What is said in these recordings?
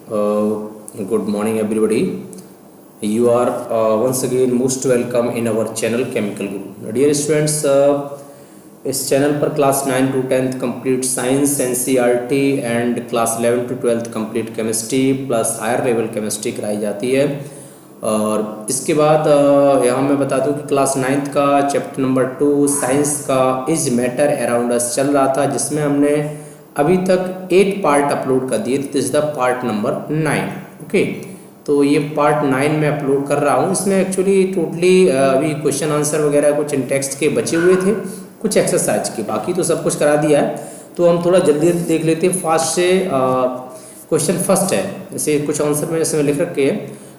Good morning, everybody. You are once again most welcome in our channel Chemical Guru. Dear students, इस channel पर class 9 to 10th complete science NCERT and class 11 to 12th complete chemistry plus higher level chemistry कराई जाती है। और इसके बाद यहाँ मैं बता दूँ कि क्लास 9th का चैप्टर नंबर 2 साइंस का इज मैटर अराउंड अस चल रहा था, जिसमें हमने अभी तक 8 पार्ट अपलोड कर दिए। This is the part number 9। Okay, तो ये पार्ट 9 में अपलोड कर रहा हूँ। इसमें एक्चुअली टोटली अभी क्वेश्चन आंसर वगैरह कुछ इन टेक्स्ट के बचे हुए थे, कुछ एक्सरसाइज के, बाकी तो सब कुछ करा दिया है। तो हम थोड़ा जल्दी जल्दी देख लेते हैं फास्ट से। क्वेश्चन फर्स्ट है, जैसे कुछ आंसर में जैसे लिख रखे हैं,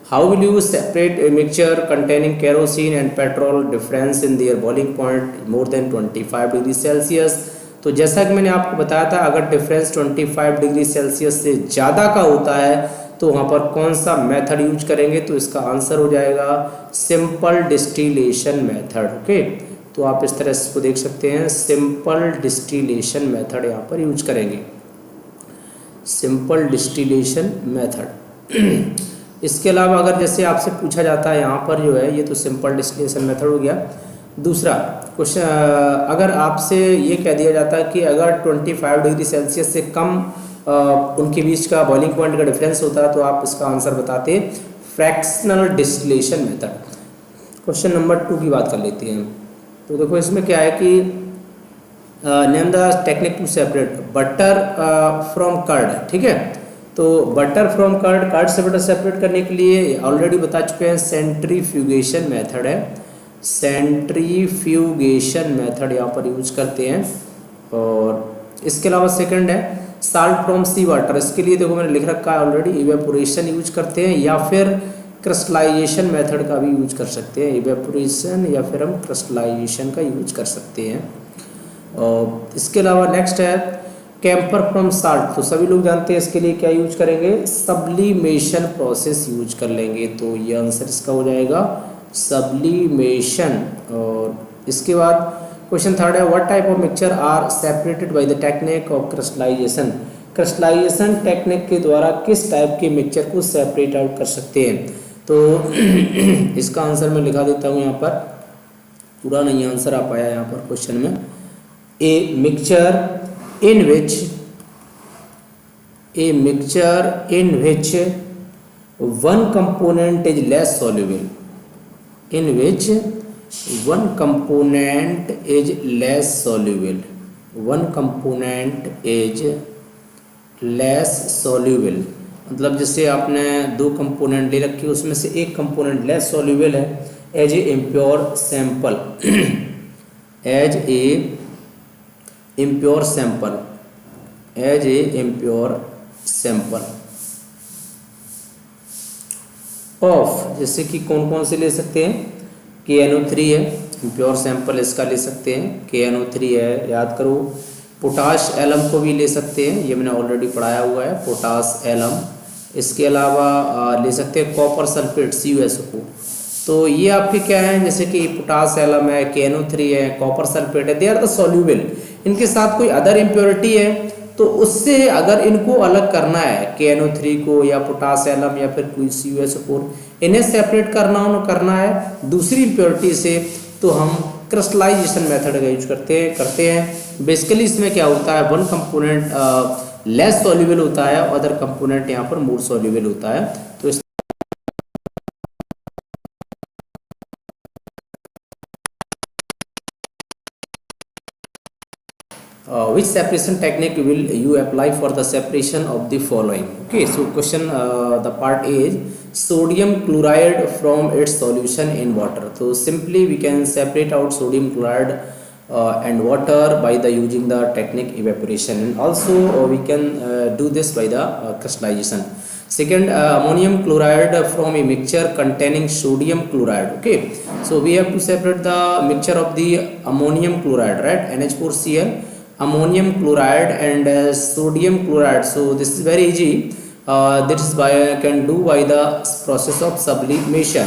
how will you separate a mixture containing kerosene and petrol difference in their boiling point more than 25 degree Celsius. तो जैसा कि मैंने आपको बताया था, अगर डिफरेंस 25 डिग्री सेल्सियस से ज़्यादा का होता है तो वहाँ पर कौन सा मेथड यूज करेंगे, तो इसका आंसर हो जाएगा सिंपल डिस्टिलेशन मेथड। ओके, तो आप इस तरह से इसको देख सकते हैं, सिंपल डिस्टिलेशन मेथड यहाँ पर यूज करेंगे, सिंपल डिस्टिलेशन मेथड। इसके अलावा अगर जैसे आपसे पूछा जाता है यहाँ पर जो है, ये तो सिंपल डिस्टिलेशन मेथड हो गया। दूसरा क्वेश्चन, अगर आपसे ये कह दिया जाता है कि अगर 25 डिग्री सेल्सियस से कम उनके बीच का बॉइलिंग पॉइंट का डिफरेंस होता है, तो आप इसका आंसर बताते हैं fractional distillation method. Question number 2 की बात कर लेते हैं। तो देखो इसमें क्या है कि name the technique to separate butter from curd. ठीक है, तो बटर फ्रॉम कर्ड, कर्ड से बटर सेपरेट करने के लिए ऑलरेडी बता चुके हैं सेंट्रीफ्यूगेशन मेथड है, सेंट्रीफ्यूगेशन मेथड यहाँ पर यूज करते हैं। और इसके अलावा सेकंड है साल्ट फ्रॉम सी वाटर। इसके लिए देखो मैंने लिख रखा है ऑलरेडी, इवेपोरेशन यूज करते हैं या फिर क्रिस्टलाइजेशन मेथड का भी यूज कर सकते हैं। इवेपोरेशन या फिर हम क्रिस्टलाइजेशन का यूज कर सकते हैं। और इसके अलावा नेक्स्ट है कैम्पर फ्रॉम साल्ट। तो सभी लोग जानते हैं इसके लिए क्या यूज करेंगे, सब्लिमेशन प्रोसेस यूज कर लेंगे। तो ये आंसर इसका हो जाएगा सब्लिमेशन। और इसके बाद क्वेश्चन थर्ड है, what type of mixture are separated by the technique of crystallization. Crystallization technique के द्वारा किस टाइप के मिक्सचर को सेपरेट आउट कर सकते हैं। तो इसका आंसर मैं लिखा देता हूँ यहाँ पर, पूरा नहीं आंसर आ पाया यहाँ पर क्वेश्चन में। A mixture in which one component is less soluble, in which one component is less soluble, one component is less soluble। मतलब जैसे आपने 2 कंपोनेंट ले रखी, उसमें से एक कंपोनेंट लेस सॉल्युबल है, as a impure sample, as a impure sample, as a impure sample of, जैसे कि कौन कौन से ले सकते हैं, KNO3 है इम्प्योर सैंपल, इसका ले सकते हैं, KNO3 है, याद करो। पोटाश एलम को भी ले सकते हैं, ये मैंने ऑलरेडी पढ़ाया हुआ है, पोटाश एलम। इसके अलावा ले सकते हैं कॉपर सल्फेट CuSO को। तो ये आपके क्या है, जैसे कि पोटाश एलम है, KNO3 है, कॉपर सल्फेट है, दे आर द सॉल्युबल। इनके साथ कोई अदर इम्प्योरिटी है, तो उससे अगर इनको अलग करना है, KNO3 को या पोटाश एलम या फिर कोई CuSO4, इन्हें सेपरेट करना है दूसरी इम्प्योरिटी से, तो हम क्रिस्टलाइजेशन मेथड का यूज करते हैं। बेसिकली इसमें क्या होता है, वन कंपोनेंट लेस सॉल्युबल होता है, अदर कंपोनेंट यहाँ पर मोर सॉल्युबल होता है। तो इस which separation technique will you apply for the separation of the following? Okay, so question the part A is sodium chloride from its solution in water. So simply we can separate out sodium chloride and water by the using the technique evaporation, and also we can do this by the crystallization. Second, ammonium chloride from a mixture containing sodium chloride. Okay, so we have to separate the mixture of the ammonium chloride, right, NH4Cl, ammonium chloride and sodium chloride. So this is very easy, this is can do by the process of sublimation.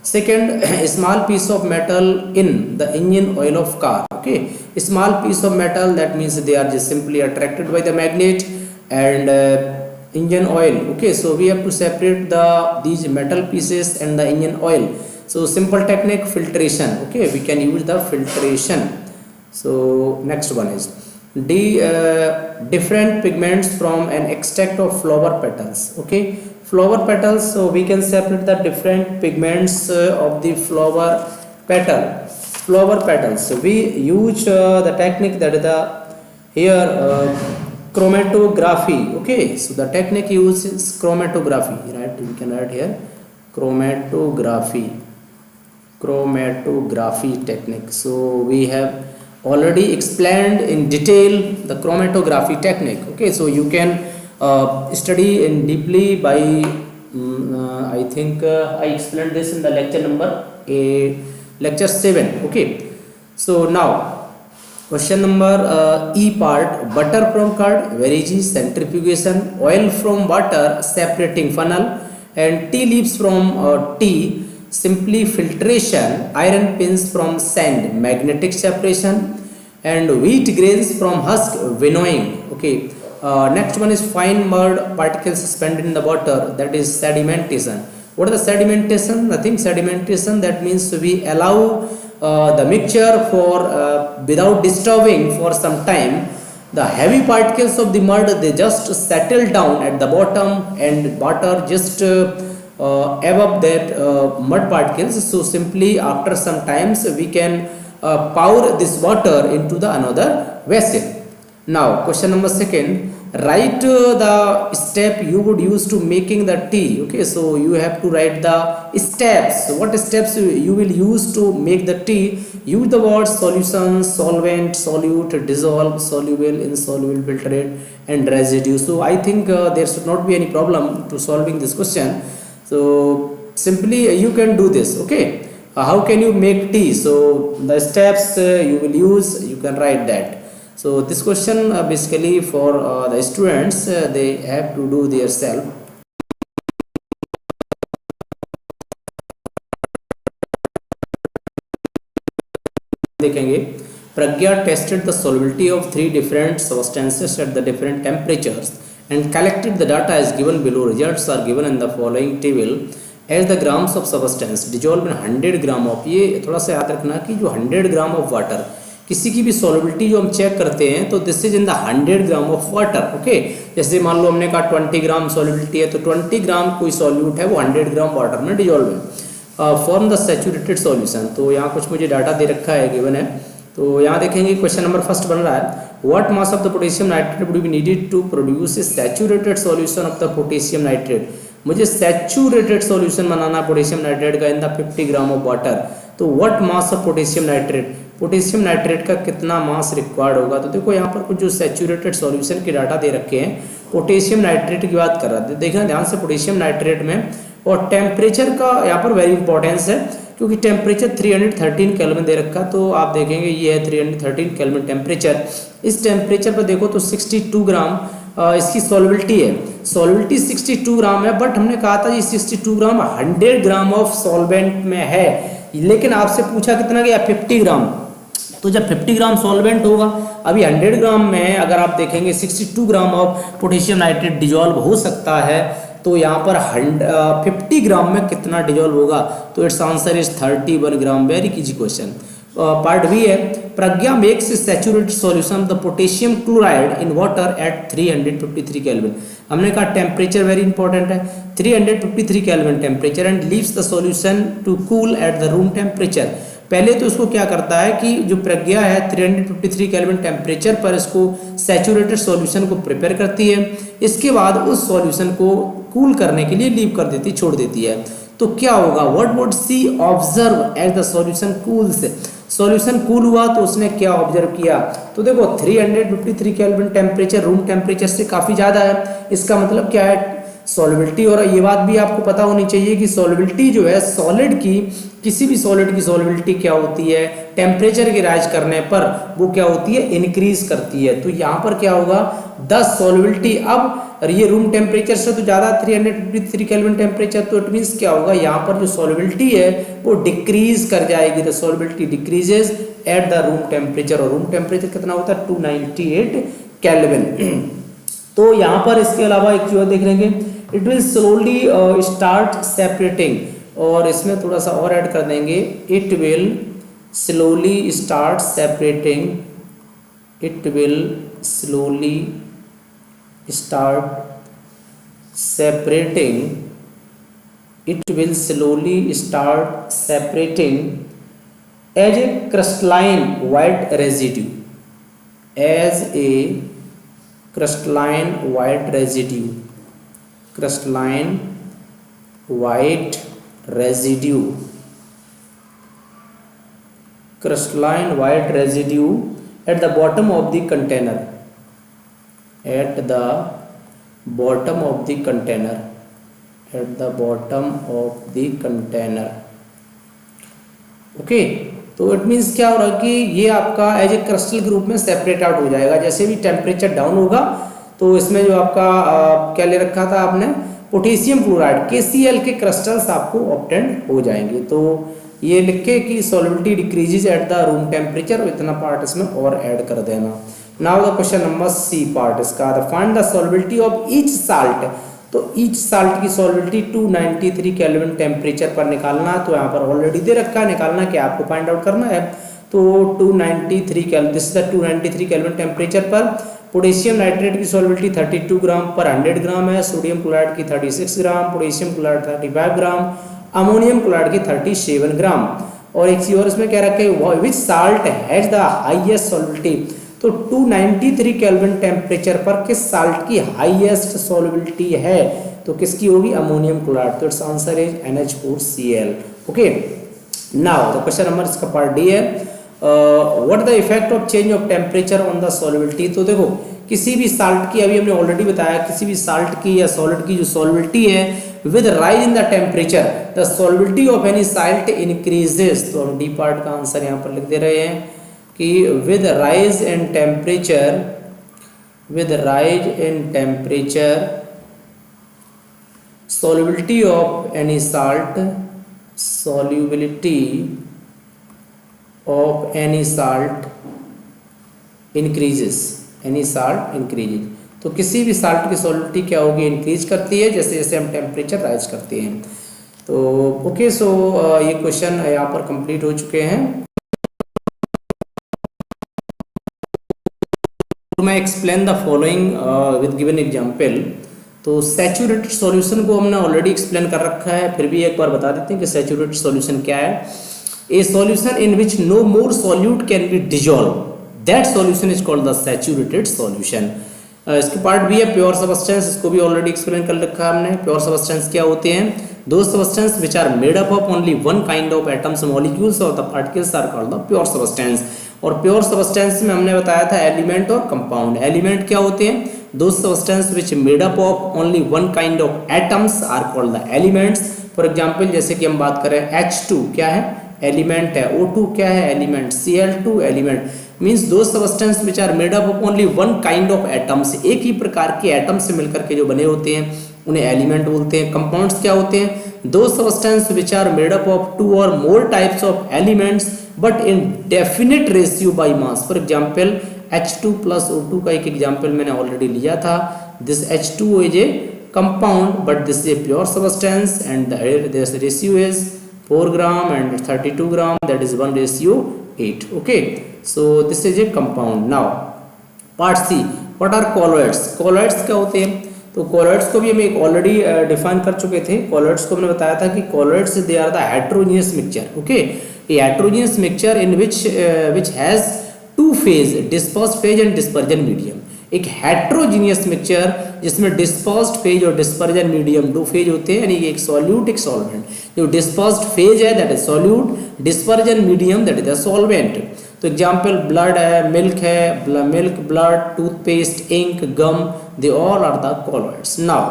Second, a small piece of metal in the engine oil of car. Okay, a small piece of metal, that means they are just simply attracted by the magnet, and engine oil. Okay, so we have to separate these metal pieces and the engine oil. So simple technique, filtration. Okay, we can use the filtration. So next one is D, different pigments from an extract of flower petals. Okay, flower petals, so we can separate the different pigments of the flower petals. So we use the technique that is the here chromatography. Okay, so the technique used is chromatography, right? We can write here chromatography technique. So we have already explained in detail the chromatography technique. Okay, so you can study in deeply by I think I explained this in the lecture 7. Okay, so now question number E part, butter from curd, very easy, centrifugation, oil from water, separating funnel, and tea leaves from tea, simply filtration, iron pins from sand, magnetic separation, and wheat grains from husk, winnowing. Okay, next one is fine mud particles suspended in the water, that is sedimentation. What is the sedimentation? Nothing. Sedimentation, that means we allow the mixture for without disturbing for some time. The heavy particles of the mud, they just settle down at the bottom and water just above that mud particles. So simply after some times we can pour this water into the another vessel. Now question number 2, write the step you would use to making the tea. Okay, so you have to write the steps. So what steps you will use to make the tea? Use the words solution, solvent, solute, dissolve, soluble, insoluble, filtrate, and residue. So I think there should not be any problem to solving this question. So simply you can do this. Okay, how can you make tea? So the steps you will use, you can write that. So this question basically for the students, they have to do their self. देखेंगे, Pragya tested the solubility of 3 different substances at the different temperatures and collected the data as given below. Results are given in the following table. As the grams of substance dissolved in 100 gram of, ये थोड़ा सा याद रखना कि जो 100 ग्राम of water, किसी की भी सॉल्युबिलिटी जो हम चेक करते हैं तो this is in the 100 gram of water. Okay, जैसे मान लो हमने कहा 20 ग्राम सॉल्युबिलिटी है, तो 20 ग्राम कोई सॉल्यूट है वो 100 ग्राम वाटर में डिजोल्व है. Form the saturated solution. तो यहाँ कुछ मुझे डाटा दे रखा है, गिवन है. तो यहाँ देखेंगे क्वेश्चन नंबर फर्स्ट बन रहा है, what mass of the potassium nitrate would be needed to produce a saturated solution of the potassium nitrate. मुझे सैचुरेटेड सॉल्यूशन बनाना पोटेशियम नाइट्रेट का in the 50 gram of water. तो what mass of potassium nitrate, potassium nitrate का कितना मास required होगा. तो देखो यहाँ पर कुछ जो सैचुरेटेड सॉल्यूशन के डाटा दे रखे हैं, पोटेशियम नाइट्रेट की बात कर रहा था. देखना ध्यान से पोटेशियम नाइट्रेट में, और टेम्परेचर का यहाँ पर वेरी इंपॉर्टेंस है क्योंकि टेम्परेचर 313 केल्विन दे रखा. तो आप देखेंगे ये है 313 केल्विन टेम्परेचर. इस टेम्परेचर पर देखो तो 62 ग्राम इसकी सॉल्युबिलिटी है. सॉल्युबिलिटी 62 ग्राम है, बट हमने कहा था ये 62 ग्राम 100 ग्राम ऑफ सॉल्वेंट में है, लेकिन आपसे पूछा कितना गया 50 ग्राम. तो जब 50 ग्राम सॉल्वेंट होगा, अभी 100 ग्राम में अगर आप देखेंगे 62 gram of potassium nitrate dissolve हो सकता है, तो यहाँ पर 50 ग्राम में कितना डिजॉल्व होगा. तो it's answer is 31 gram. Very easy question. Part B है, Pragya makes saturated solution of the potassium chloride in water at 353 kelvin. हमने कहा टेम्परेचर वेरी इंपॉर्टेंट है, 353 kelvin temperature, and leaves the solution to cool at the room temperature. पहले तो इसको क्या करता है कि जो प्रज्ञा है 353 केल्विन टेम्परेचर पर इसको सैचुरेटेड सॉल्यूशन को प्रिपेयर करती है. इसके बाद उस सॉल्यूशन को कूल करने के लिए लीव कर देती, छोड़ देती है. तो क्या होगा, what would she observe as the solution cools. Solution cool हुआ तो उसने क्या ऑब्जर्व किया. तो देखो 353 केल्विन टेम्परेचर रूम टेम्परेचर से काफ़ी ज़्यादा है. इसका मतलब क्या है, सॉल्युबिलिटी. और ये बात भी आपको पता होनी चाहिए कि सॉल्युबिलिटी जो है सॉलिड की, किसी भी सॉलिड की सॉल्युबिलिटी क्या होती है, टेम्परेचर के राइज करने पर वो क्या होती है, इंक्रीज करती है. तो यहाँ पर क्या होगा, 10 सॉल्युबिलिटी अब, और ये रूम टेम्परेचर से तो ज़्यादा 353 केल्विन टेम्परेचर, तो इट मीन्स क्या होगा, यहाँ पर जो सॉल्युबिलिटी है वो डिक्रीज कर जाएगी. The solubility decreases at the room temperature. और रूम टेम्परेचर कितना होता है 298 केल्विन. तो तो यहाँ पर इसके अलावा एक चीज़ देख लेंगे, it will slowly start separating, और इसमें थोड़ा सा और ऐड कर देंगे, it will slowly start separating, it will slowly start separating, it will slowly start separating as a crystalline white residue, as a crystalline white residue, crystalline white residue, crystalline white residue at the bottom of the container, at the bottom of the container, at the bottom of the container. Okay, तो it means क्या हो रहा है कि ये आपका as a crystal के रूप में सेपरेट आउट हो जाएगा। जैसे भी टेम्परेचर डाउन होगा तो इसमें जो आपका क्या ले रखा था आपने, पोटेशियम क्लोराइड KCl के क्रिस्टल्स आपको ऑब्टेन हो जाएंगे। तो ये लिख के कि solubility decreases at the room temperature, इतना पार्ट इसमें और ऐड कर देना। Now the question number C part इसका, find the solubility of each salt. तो ईच साल्ट की सॉल्युबिलिटी 293 केल्विन टेम्परेचर पर निकालना, तो यहाँ पर ऑलरेडी दे रखा है, निकालना क्या आपको फाइंड आउट करना है। तो 293 kelvin, this is 293 kelvin temperature पर पोटेशियम नाइट्रेट की सॉल्युबिलिटी 32 ग्राम पर 100 ग्राम है, सोडियम क्लोराइड की 36 ग्राम, पोटेशियम क्लोराइड 35 ग्राम, अमोनियम क्लोराइड की 37 ग्राम। और एक चीज और इसमें क्या रखे, which salt has the highest solubility. तो 293 केल्विन टेम्परेचर पर किस साल्ट की हाईएस्ट सॉल्युबिलिटी है, तो किसकी होगी, अमोनियम क्लोराइड। तो it's answer is NH4Cl। Okay, now the question number इसका पार्ट डी है, what the effect of change of temperature on the solubility. तो देखो किसी भी साल्ट की, अभी हमने ऑलरेडी बताया, किसी भी साल्ट की या सॉलिड की जो सॉल्युबिलिटी है with rise in the temperature the solubility of any salt increases. तो हम डी पार्ट का आंसर यहाँ पर लिख दे रहे हैं कि with rise in temperature, with rise in temperature solubility of any salt, solubility of any salt increases, any salt increases। तो किसी भी साल्ट की सॉल्युबिलिटी क्या होगी, इंक्रीज करती है जैसे जैसे हम टेम्परेचर राइज करते हैं। तो ओके, सो ये क्वेश्चन यहाँ पर कंप्लीट हो चुके हैं। मैं explain the following with given example. तो सैचुरेटेड सॉल्यूशन को हमने ऑलरेडी एक्सप्लेन कर रखा है, फिर भी एक बार बता देते हैं कि सैचुरेटेड सॉल्यूशन क्या है। A solution in which no more solute can be dissolve, that solution is called the saturated solution. इसके पार्ट भी है प्योर सबस्टेंस, इसको भी ऑलरेडी एक्सप्लेन कर रखा है हमने। प्योर सबस्टेंस क्या होते हैं, दो substance which are made up of only one kind of atoms molecules और the particles are called the pure substance. और प्योर सबस्टेंस में हमने बताया था एलिमेंट और कंपाउंड। एलिमेंट क्या होते हैं, दो substance which made up of only one kind of atoms are called the elements. For example जैसे कि हम बात करें H2 क्या है, एलिमेंट है। O2 क्या है, एलिमेंट। Cl2 element. मीन्स दो substance which are made up of only one kind of atoms, एक ही प्रकार के एटम से मिलकर के जो बने होते हैं उन्हें एलिमेंट बोलते हैं। कंपाउंड्स क्या होते हैं, दो substance which are made up of two और more types of elements but in definite ratio by mass. For example H2 plus O2 का एक एग्जांपल मैंने ऑलरेडी लिया था। This H2O is a compound but this is a pure substance and this ratio is 4 gram and 32 gram, that is 1:8। Okay, so this is a compound. Now part C, what are colloids. Colloids क्या होते हैं, तो colloids को भी हम एक already define कर चुके थे। कॉलॉइड्स को हमने बताया था कि colloids they are the heterogeneous mixture. Okay, a heterogeneous mixture in which has two phase, dispersed phase and dispersion medium। एक heterogeneous mixture जिसमें dispersed phase और dispersion medium दो फेज होते हैं, यानी एक सॉल्यूट एक सॉल्वेंट। जो dispersed phase है that is solute, dispersion medium that is the solvent. तो एग्जाम्पल ब्लड है, मिल्क है, milk, blood, toothpaste, ink, gum, they all are the colloids. Now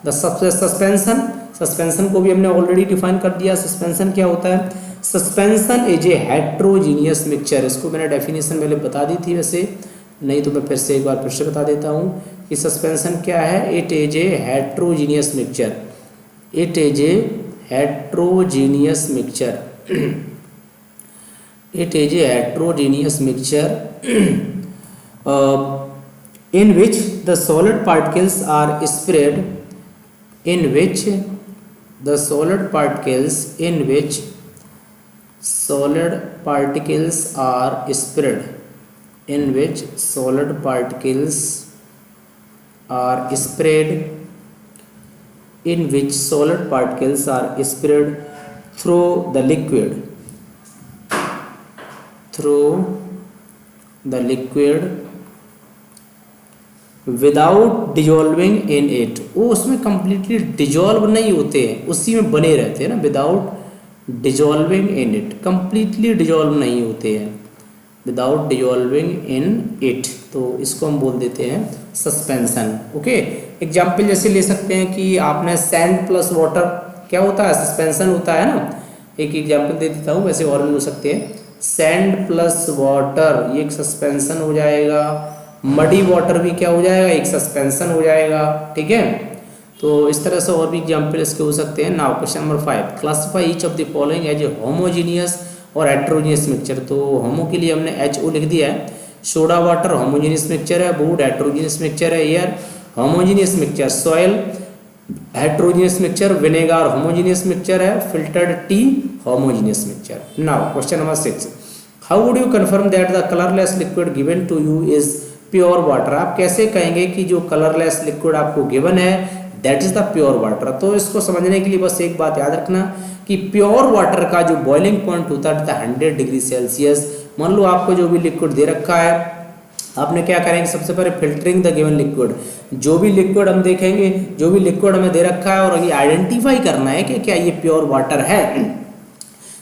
the suspension, suspension को भी हमने ऑलरेडी डिफाइन कर दिया। सस्पेंशन क्या होता है, suspension is a heterogeneous mixture. इसको मैंने डेफिनेशन पहले बता दी थी, वैसे नहीं तो मैं फिर से एक बार फिर से बता देता हूँ कि सस्पेंशन क्या है। It is a heterogeneous mixture, it is a heterogeneous mixture, it is a heterogeneous mixture in which the solid particles are spread, in which the solid particles, in which solid particles are spread, in which solid particles are spread, in which solid particles are spread through the liquid, through the liquid without dissolving in it. वो उसमें completely dissolve नहीं होते हैं, उसी में बने रहते हैं ना, without dissolving in it, completely dissolve नहीं होते हैं, विदाउट डिजॉल्विंग इन इट, तो इसको हम बोल देते हैं सस्पेंशन। ओके, एग्जाम्पल जैसे ले सकते हैं कि आपने सैंड प्लस वाटर, क्या होता है, सस्पेंशन होता है ना। एक एग्जाम्पल दे देता हूँ, वैसे और भी हो सकते हैं। सैंड प्लस वाटर, ये एक सस्पेंशन हो जाएगा। मडी वाटर भी क्या हो जाएगा, एक सस्पेंशन हो जाएगा। ठीक है, तो इस तरह से और भी एग्जाम्पल इसके हो सकते हैं। Now question number 5, classify each of the following as a homogeneous और हेट्रोजीनियस मिक्सचर। तो होमो के लिए हमने HO लिख दिया है। सोडा वाटर होमोजीनियस मिक्सचर है, वुड हेट्रोजीनियस मिक्सचर है, air homogeneous mixture, soil heterogeneous mixture, vinegar homogeneous mixture है, filtered tea homogeneous mixture. Now question number 6, how would you confirm that the colourless liquid given to you is pure water. आप कैसे कहेंगे कि जो colourless liquid आपको given है that is the pure water. तो इसको समझने के लिए बस एक बात याद रखना कि प्योर वाटर का जो बॉइलिंग पॉइंट होता है 100 डिग्री सेल्सियस। मान लो आपको जो भी लिक्विड दे रखा है, आपने क्या करेंगे, सबसे पहले फिल्टरिंग द गिवन लिक्विड। जो भी लिक्विड हम देखेंगे, जो भी लिक्विड हमें दे रखा है और ये आइडेंटिफाई करना है कि क्या ये प्योर वाटर है,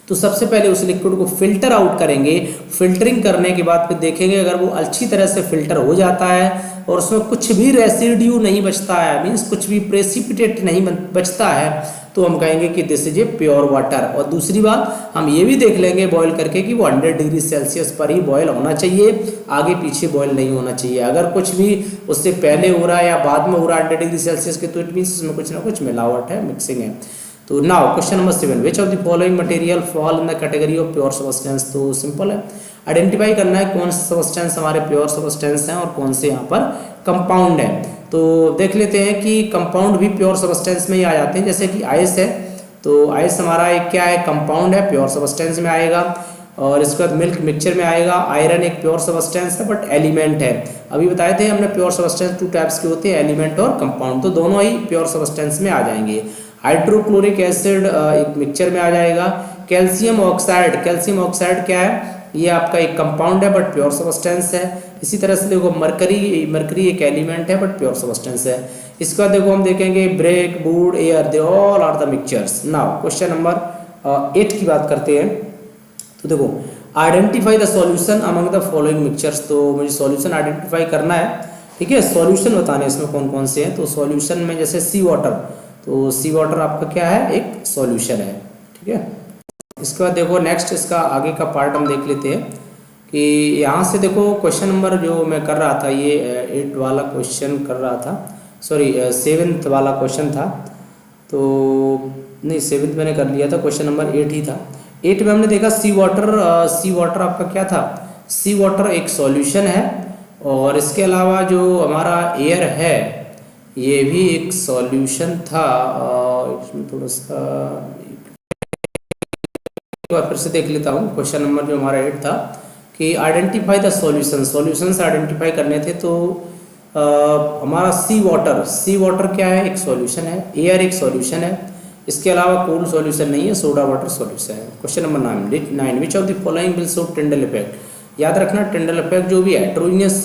तो सबसे पहले उस लिक्विड को फिल्टर आउट करेंगे। फिल्टरिंग करने के बाद फिर देखेंगे अगर वो अच्छी तरह से फिल्टर हो जाता है और उसमें कुछ भी रेसिड्यू नहीं बचता है, मीन्स कुछ भी प्रेसिपिटेट नहीं बचता है, तो हम कहेंगे कि this is a pure water. और दूसरी बात हम ये भी देख लेंगे बॉयल करके कि वो 100 डिग्री सेल्सियस पर ही बॉयल होना चाहिए, आगे पीछे बॉयल नहीं होना चाहिए। अगर कुछ भी उससे पहले हो रहा है या बाद में हो रहा है 100 डिग्री सेल्सियस के, तो इट मीन्स उसमें कुछ ना कुछ मिलावट है, मिक्सिंग है। तो now question number 7, which of the following material fall in the category of pure substance. तो सिंपल है, आइडेंटिफाई करना है कौन से सब्सटेंस हमारे प्योर सब्सटेंस हैं और कौन से यहाँ पर कंपाउंड है। तो देख लेते हैं कि कंपाउंड भी प्योर सब्सटेंस में ही आ जाते हैं, जैसे कि आइस है, तो आइस हमारा एक क्या है, कंपाउंड है, प्योर सब्सटेंस में आएगा। और इसके बाद मिल्क मिक्सचर में आएगा। आयरन एक प्योर सब्सटेंस है बट एलिमेंट है। अभी बताए थे हमने प्योर सब्सटेंस 2 टाइप्स के होते हैं, एलिमेंट और कंपाउंड, तो दोनों ही प्योर सब्सटेंस में आ जाएंगे। हाइड्रोक्लोरिक एसिड एक मिक्सचर में आ जाएगा। कैल्शियम ऑक्साइड, कैल्शियम ऑक्साइड क्या है, ये आपका एक कंपाउंड है बट प्योर सब्सटेंस है। इसी तरह से देखो मरकरी, मरकरी एक एलिमेंट है बट प्योर सब्सटेंस है। इसके बाद देखो हम देखेंगे brick, wood, air, they all are the mixtures. Now question number 8 की बात करते हैं। तो देखो identify the solution among the following mixtures. तो मुझे सॉल्यूशन आइडेंटिफाई करना है, ठीक है, सॉल्यूशन बताने इसमें कौन कौन से हैं। तो सॉल्यूशन में जैसे सी वाटर, तो सी वाटर आपका क्या है, एक सॉल्यूशन है, ठीक है। इसके बाद देखो नेक्स्ट इसका आगे का पार्ट हम देख लेते हैं कि यहाँ से देखो क्वेश्चन नंबर जो मैं कर रहा था, ये 8 वाला क्वेश्चन कर रहा था, सॉरी 7th वाला क्वेश्चन था। तो नहीं 7th मैंने कर लिया था, क्वेश्चन नंबर 8 ही था। 8 में हमने देखा सी वाटर, सी वाटर आपका क्या था, सी वाटर एक सॉल्यूशन है। और इसके अलावा जो हमारा एयर है ये भी एक सॉल्यूशन था। इसमें थोड़ा सा एक बार फिर से देख लेता हूँ। क्वेश्चन नंबर जो हमारा 8 था कि identify the solution, solutions identify करने थे। तो हमारा सी वाटर, सी वाटर क्या है, एक सॉल्यूशन है। एयर एक सॉल्यूशन है, इसके अलावा कोल्ड सॉल्यूशन नहीं है, सोडा वाटर सॉल्यूशन है। Question number 9, which of the following will show Tyndall effect. याद रखना टिंडल इफेक्ट जो भी हेट्रोजीनियस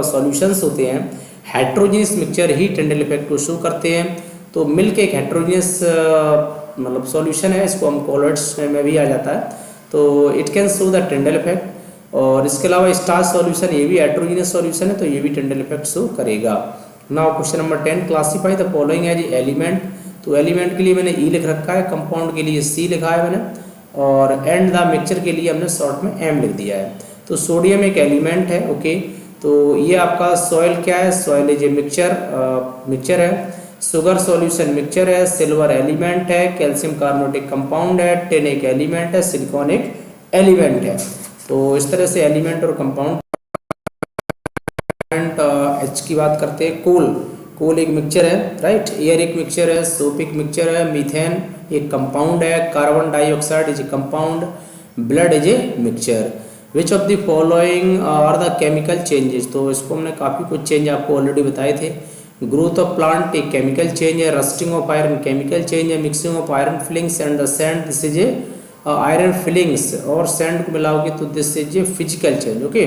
सॉल्यूशंस होते हैं, हेट्रोजीनियस मिक्सचर ही टिंडल इफेक्ट को शो करते हैं। तो मिल्क एक हेट्रोजीनियस मतलब सॉल्यूशन है, इसको हम कॉलर्ड्स में भी आ जाता है, तो it can show the Tyndall effect. और इसके अलावा स्टार्च सॉल्यूशन ये भी हेट्रोजीनियस सॉल्यूशन है, तो ये भी टिंडल इफेक्ट शो करेगा। Now question number 10, classify the following as element. तो एलिमेंट के लिए मैंने ई लिख रखा है, कंपाउंड के लिए सी लिखा है मैंने, और एंड द मिक्सचर के लिए हमने शॉर्ट में एम लिख दिया है। तो सोडियम एक एलिमेंट है, ओके। तो ये आपका सॉइल क्या है, सॉइल इज ए मिक्सचर है। शुगर सॉल्यूशन मिक्सचर है। सिल्वर एलिमेंट है। कैल्शियम कार्बोनेट एक कंपाउंड है। टिन एक एलिमेंट है। सिलिकॉन एक एलिमेंट है। तो इस तरह से एलिमेंट और कंपाउंड फर्स्ट की बात करते हैं, कोल एक मिक्सचर है, राइट। एयर एक मिक्सचर है, सोप एक मिक्सचर है, मीथेन एक कंपाउंड है, carbon dioxide is a compound, blood is a mixture. Which of the following are the chemical changes, तो इसको हमने काफ़ी कुछ चेंज आपको ऑलरेडी बताए थे। ग्रोथ ऑफ प्लांट एक केमिकल चेंज है, rusting of iron chemical change है, mixing of iron filings and the sand this is a iron filings और सैंड को मिलाओगे तो this is a physical change. Okay,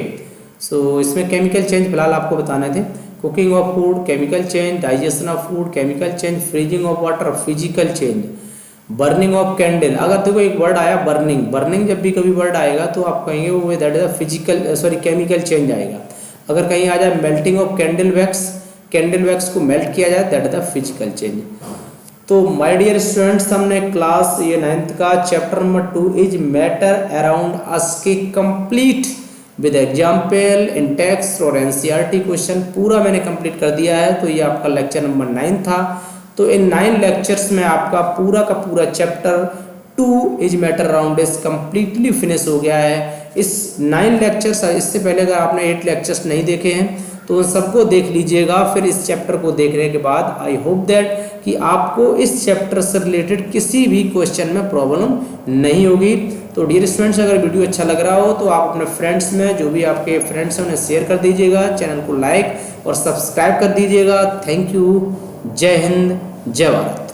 so इसमें केमिकल चेंज फिलहाल आपको बताने थे। Cooking of food chemical change, digestion of food chemical change, freezing of water physical change, burning of candle. अगर देखो एक वर्ड आया बर्निंग जब भी कभी वर्ड आएगा तो आप कहेंगे वो that is physical chemical change आएगा। अगर कहीं आ जाए मेल्टिंग ऑफ कैंडल वैक्स को मेल्ट किया जाए that is the physical change. तो माय डियर स्टूडेंट्स, हमने क्लास ये 9th का chapter number 2 is matter around us के complete with example in text और एनसीईआरटी क्वेश्चन पूरा मैंने कंप्लीट कर दिया है। तो ये आपका लेक्चर नंबर 9 था। तो इन 9 लेक्चर्स में आपका पूरा का पूरा चैप्टर 2 इज मैटर अराउंड इस कंप्लीटली फिनिश हो गया है। इस 9 लेक्चर्स, इससे पहले अगर आपने 8 लेक्चर्स नहीं देखे हैं तो उन सबको देख लीजिएगा। फिर इस चैप्टर को देखने के बाद आई होप दैट कि आपको इस चैप्टर से रिलेटेड किसी भी क्वेश्चन में प्रॉब्लम नहीं होगी। तो डियर स्टूडेंट्स, अगर वीडियो अच्छा लग रहा हो तो आप अपने फ्रेंड्स में, जो भी आपके फ्रेंड्स हैं, उन्हें शेयर कर दीजिएगा, चैनल को लाइक और सब्सक्राइब कर दीजिएगा। Thank you. जय हिंद, जय भारत।